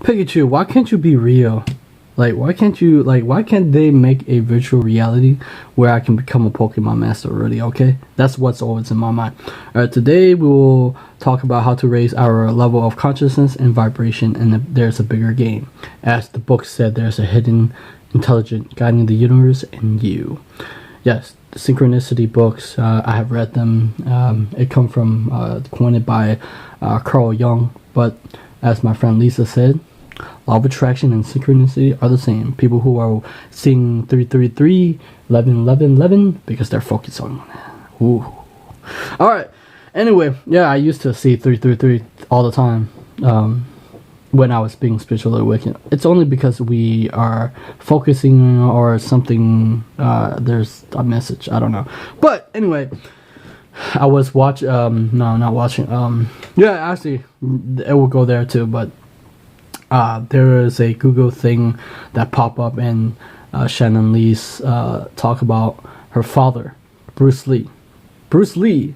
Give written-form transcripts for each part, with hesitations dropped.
Pikachu, why can't you be real? Like, why can't they make a virtual reality where I can become a Pokemon master already, okay? That's what's always in my mind. Alright, today we will talk about how to raise our level of consciousness and vibration, and there's a bigger game. As the book said, there's a hidden intelligence guiding the universe and you. Yes, the synchronicity books, I have read them. It come from, coined by Carl Jung, but as my friend Lisa said, law of attraction and synchronicity are the same. People who are seeing 333, 11, 11, 11 because they're focused on. Ooh. Alright. Anyway, yeah, I used to see 333 all the time when I was being spiritually awakened. It's only because we are focusing or something, there's a message, I don't know. But anyway, I was not watching, yeah, actually, it will go there too, but there is a Google thing that pop up, and Shannon Lee's talk about her father, Bruce Lee. Bruce Lee,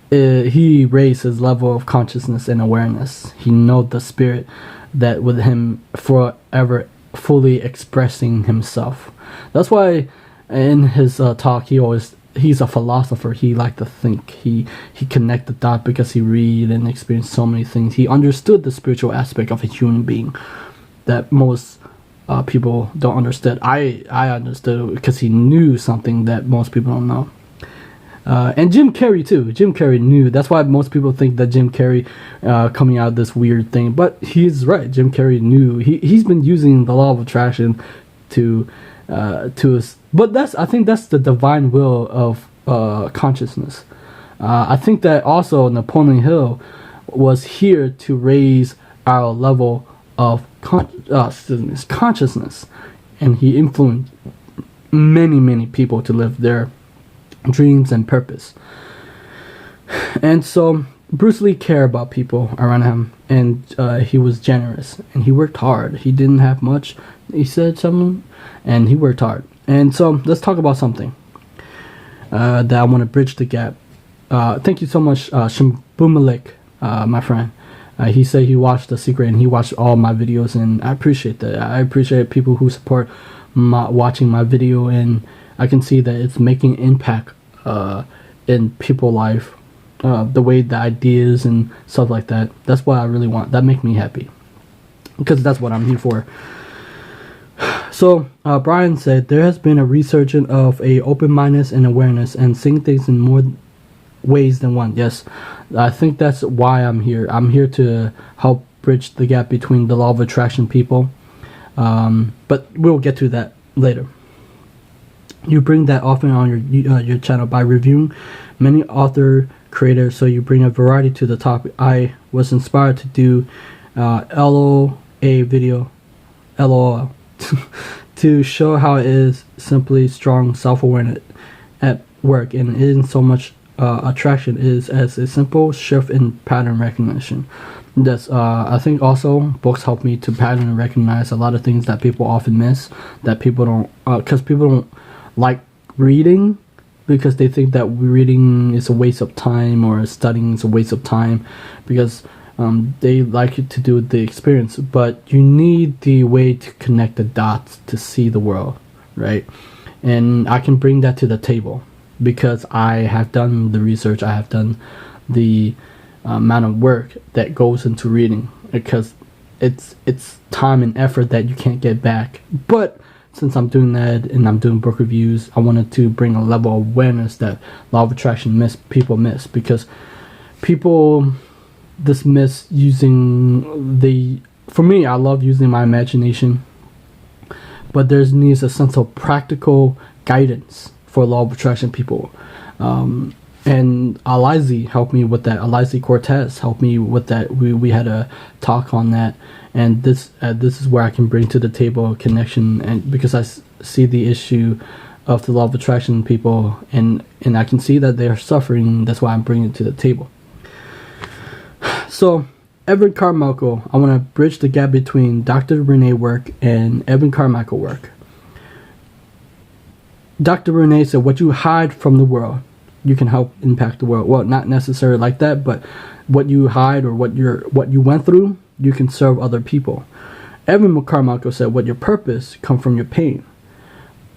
he raised his level of consciousness and awareness. He knows the spirit that with him forever fully expressing himself. That's why in his talk he's a philosopher. He liked to think. He connect the dot because he read and experienced so many things. He understood the spiritual aspect of a human being that most people don't understand. I understood it because he knew something that most people don't know. And Jim Carrey too. Jim Carrey knew. That's why most people think that Jim Carrey coming out of this weird thing. But he's right. Jim Carrey knew. He's been using the law of attraction to us. But I think that's the divine will of consciousness. I think that also Napoleon Hill was here to raise our level of consciousness, and he influenced many people to live their dreams and purpose. And so Bruce Lee cared about people around him, and he was generous, and he worked hard. He didn't have much, he said something, and he worked hard. And so let's talk about something that I want to bridge the gap. Thank you so much, Shambumalik, my friend. He said he watched The Secret, and he watched all my videos, and I appreciate that. I appreciate people who support watching my video, and I can see that it's making impact in people's life, the way the ideas and stuff like that. That's what I really want. That makes me happy, because that's what I'm here for. So Brian said there has been a resurgence of a open-mindedness and awareness and seeing things in more ways than one. Yes, I think that's why I'm here. I'm here to help bridge the gap between the law of attraction people, but we'll get to that later. You bring that often on your channel by reviewing many author creators, so you bring a variety to the topic. I was inspired to do LOA video, LOL, to show how it is simply strong self-awareness at work, and it isn't so much attraction is as a simple shift in pattern recognition. That's I think also books help me to pattern and recognize a lot of things that people often miss, that people don't, because people don't like reading because they think that reading is a waste of time, or studying is a waste of time, because they like it to do the experience. But you need the way to connect the dots to see the world, right? And I can bring that to the table because I have done the research. I have done the amount of work that goes into reading, because it's time and effort that you can't get back. But since I'm doing that and I'm doing book reviews, I wanted to bring a level of awareness that law of attraction people miss, because people dismiss using for me, I love using my imagination, but there needs a sense of practical guidance for law of attraction people. And Alizy helped me with that. Alizy Cortez helped me with that. We had a talk on that, and this is where I can bring to the table a connection, and because I see the issue of the law of attraction people, and I can see that they are suffering. That's why I'm bringing it to the table. So Evan Carmichael, I want to bridge the gap between Dr. Renee work and Evan Carmichael work. Dr. Renee said, what you hide from the world, you can help impact the world. Well, not necessarily like that, but what you hide or what you went through, you can serve other people. Evan Carmichael said, what your purpose come from your pain.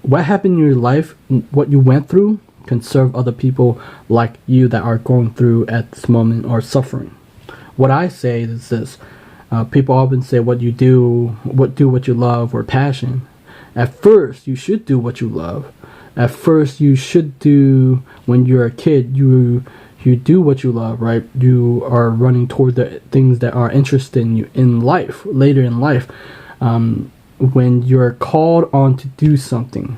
What happened in your life, what you went through, can serve other people like you that are going through at this moment or suffering. What I say is this. People often say what you do what you love or passion. At first, you should do what you love. At first, you should do, when you're a kid, you do what you love, right? You are running toward the things that are interesting you in life, later in life. When you're called on to do something,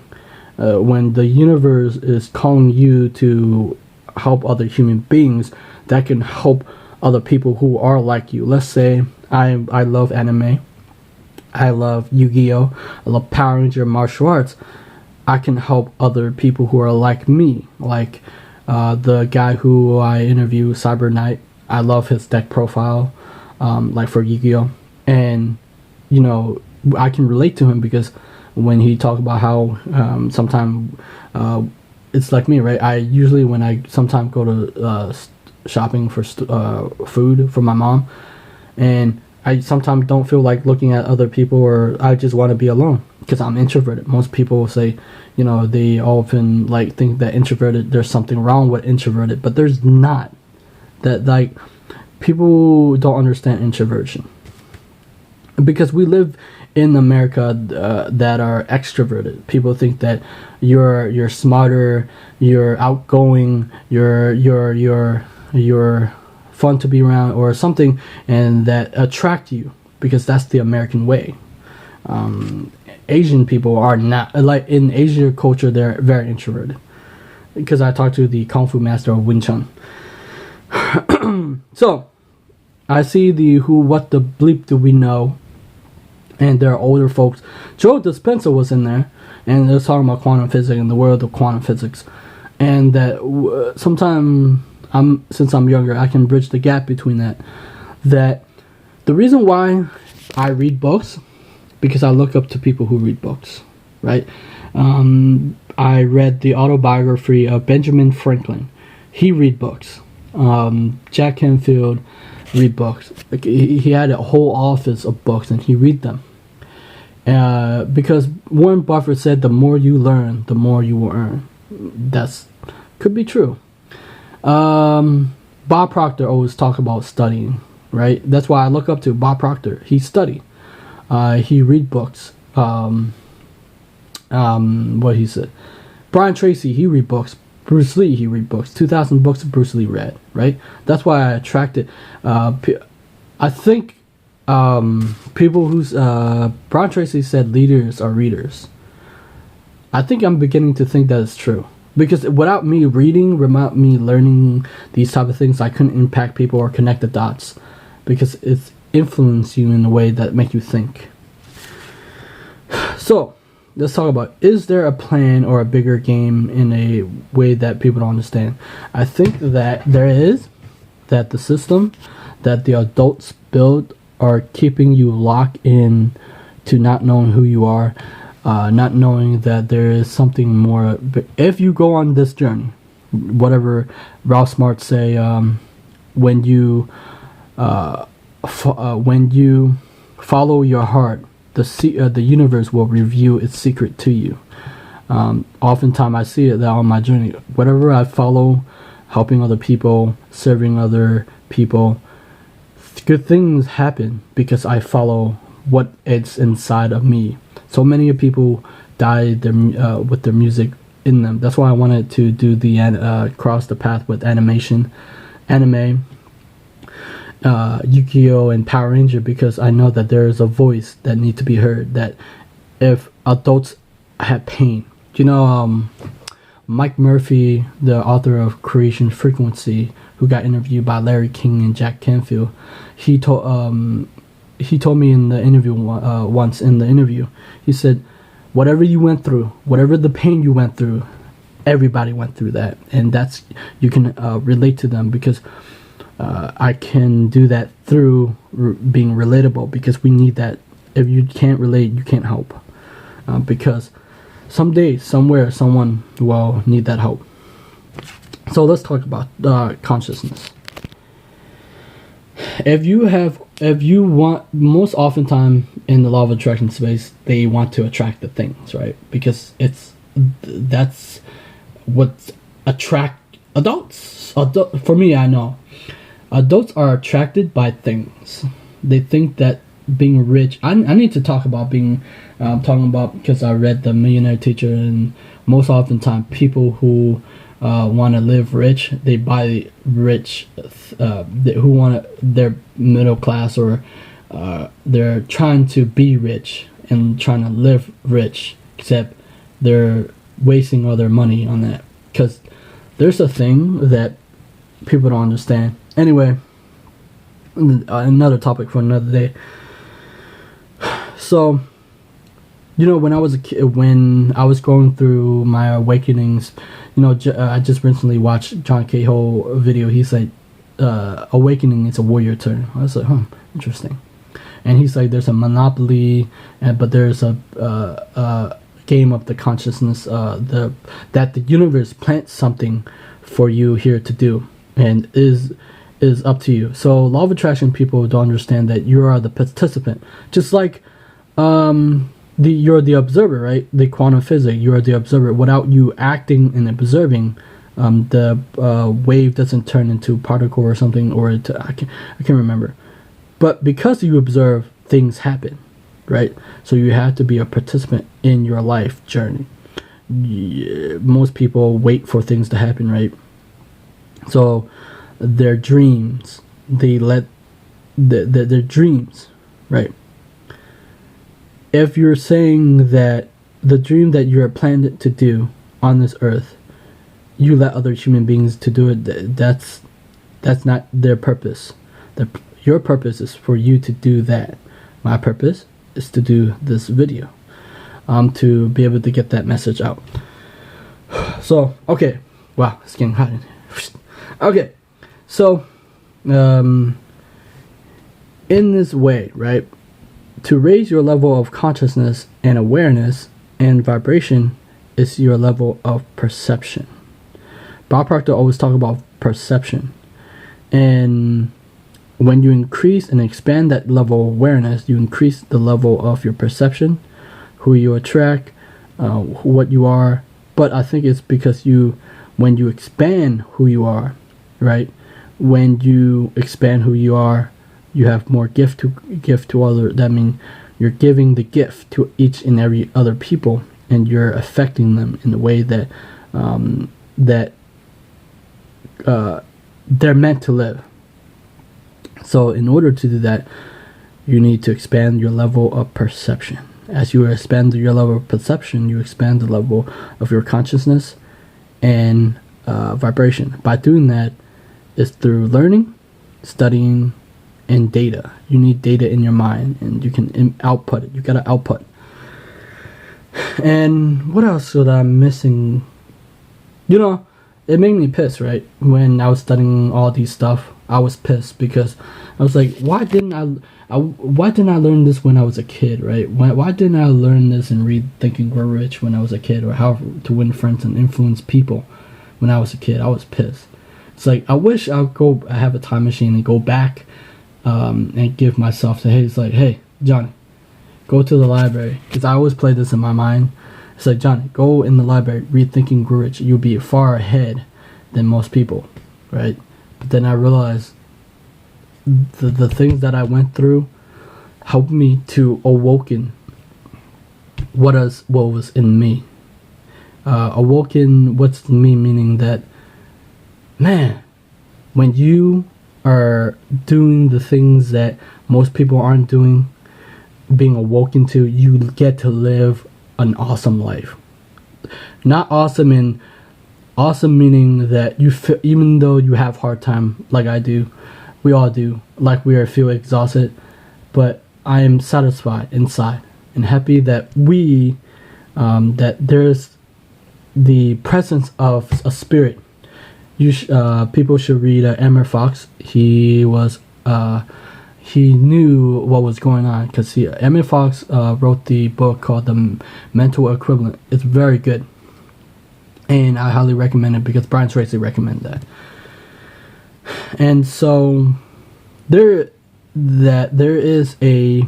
when the universe is calling you to help other human beings, that can help other people who are like you. Let's say I love anime, I love Yu-Gi-Oh, I love Power Ranger, martial arts. I can help other people who are like me, like the guy who I interview, Cyber Knight. I love his deck profile, like for Yu-Gi-Oh, and you know, I can relate to him because when he talked about how sometimes it's like me, right? I usually, when I sometimes go to shopping for food for my mom, and I sometimes don't feel like looking at other people, or I just want to be alone because I'm introverted. Most people will say, you know, they often like think that introverted, there's something wrong with introverted, but there's not. That like people don't understand introversion because we live in America that are extroverted. People think that you're smarter, you're outgoing, you're fun to be around or something, and that attract you because that's the American way. Asian people are not, like in Asian culture, they're very introverted. Because I talked to the Kung Fu master of Wing Chun. So I see the who, what the bleep do we know, and there are older folks. Joe Dispenza was in there, and they're talking about quantum physics and the world of quantum physics, and that sometime since I'm younger, I can bridge the gap between that. That the reason why I read books, because I look up to people who read books, right? I read the autobiography of Benjamin Franklin. He read books. Jack Canfield read books. Like, he had a whole office of books, and he read them. Because Warren Buffett said, the more you learn, the more you will earn. That's could be true. Bob Proctor always talk about studying, right? That's why I look up to Bob Proctor. He studied. He read books. What he said. Brian Tracy, he read books. Bruce Lee, he read books. 2,000 books Bruce Lee read, right? That's why I attracted. I think people who's Brian Tracy said leaders are readers. I think I'm beginning to think that is true. Because without me reading, without me learning these type of things, I couldn't impact people or connect the dots. Because it's influence you in a way that make you think. So, let's talk about, is there a plan or a bigger game in a way that people don't understand? I think that there is, that the system that the adults build are keeping you locked in to not knowing who you are, not knowing that there is something more. But if you go on this journey, whatever Ralph Smart say, when you follow your heart, the universe will reveal its secret to you. Oftentimes I see it that on my journey, whatever I follow, helping other people, serving other people, good things happen because I follow what it's inside of me. So many people died with their music in them. That's why I wanted to do the cross the path with anime, Yu-Gi-Oh and Power Ranger, because I know that there is a voice that needs to be heard, that if adults have pain, you know, Mike Murphy, the author of Creation Frequency, who got interviewed by Larry King and Jack Canfield, he told me in the interview once in the interview, he said, whatever you went through, whatever the pain you went through, everybody went through that, and that's, you can relate to them, because I can do that through being relatable, because we need that. If you can't relate, you can't help, because someday, somewhere, someone will need that help. So let's talk about consciousness. if you want, most often time in the law of attraction space, they want to attract the things, right? Because that's what attract adults. For me, I know adults are attracted by things. They think that being rich. I need to talk about being talking about, because I read The Millionaire Teacher, and most often time people who want to live rich, they buy rich, who want to, they're middle class, or they're trying to be rich and trying to live rich, except they're wasting all their money on that, because there's a thing that people don't understand. Anyway, another topic for another day. So, when I was a kid, when I was going through my awakenings, I just recently watched John Cahill video. He said, awakening is a warrior turn. I was like, interesting. And he's like, there's a monopoly, but there's a game of the consciousness, that the universe plants something for you here to do, and is up to you. So law of attraction people don't understand that you are the participant, just like you're the observer, right? The quantum physics, you are the observer. Without you acting and observing, the wave doesn't turn into particle or something, or I can't remember. But because you observe, things happen, right? So you have to be a participant in your life journey. Most people wait for things to happen, right? So their dreams, they let their dreams, right? If you're saying that the dream that you're planned to do on this earth, you let other human beings to do it, that's not their purpose. Your purpose is for you to do that. My purpose is to do this video, to be able to get that message out. So, okay. Wow, it's getting hot in here. Okay. So, in this way, right? To raise your level of consciousness and awareness and vibration is your level of perception. Bob Proctor always talk about perception. And when you increase and expand that level of awareness, you increase the level of your perception, who you attract, what you are. But I think it's because when you expand who you are, right? When you expand who you are, you have more gift to other. That means you're giving the gift to each and every other people, and you're affecting them in a way that they're meant to live. So in order to do that, you need to expand your level of perception. As you expand your level of perception, you expand the level of your consciousness and vibration. By doing that, is through learning, studying, and data. You need data in your mind, and you can output it. You gotta output. And what else was I missing? It made me pissed, right? When I was studying all these stuff, I was pissed because I was like, why didn't I learn this when I was a kid, right? Why didn't I learn this and read Think and Grow Rich when I was a kid, or how to win friends and influence people when I was a kid? I was pissed. It's like, I wish I have a time machine and go back and give myself hey, Johnny, go to the library, because I always play this in my mind. It's like, Johnny, go in the library, read Think and Grow Rich. You'll be far ahead than most people, right? But then I realized the things that I went through helped me to awoken what was in me. Awoken what's in me, meaning that, man, when you are doing the things that most people aren't doing, being awoken to, you get to live an awesome life. Not awesome meaning that you feel, even though you have hard time, like I do, we all do, like we feel exhausted, but I am satisfied inside and happy that that there's the presence of a spirit. People should read Emmer Fox. He knew what was going on, because Emmer Fox wrote the book called The Mental Equivalent. It's very good, and I highly recommend it because Brian Tracy recommended that. And so there is a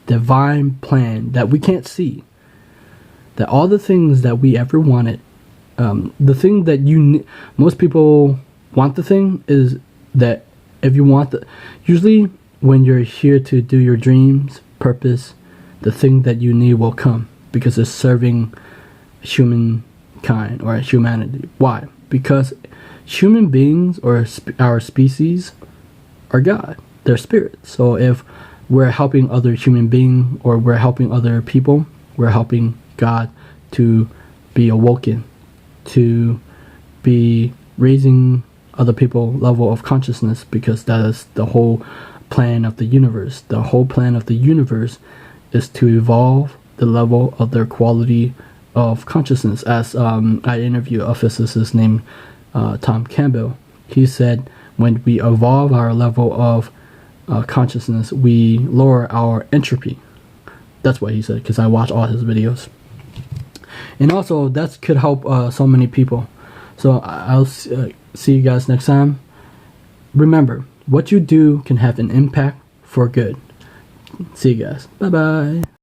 divine plan that we can't see. That all the things that we ever wanted, the thing that most people want, the thing is that if you want usually when you're here to do your dreams, purpose, the thing that you need will come because it's serving humankind or humanity. Why? Because human beings or our species are God. They're spirits. So if we're helping other human beings or we're helping other people, we're helping God to be awoken, to be raising other people level of consciousness, because that is the whole plan of the universe. The whole plan of the universe is to evolve the level of their quality of consciousness. As I interviewed a physicist named Tom Campbell, he said when we evolve our level of consciousness, we lower our entropy. That's what he said, because I watch all his videos. And also, that could help so many people. So I'll see you guys next time. Remember, what you do can have an impact for good. See you guys. Bye-bye.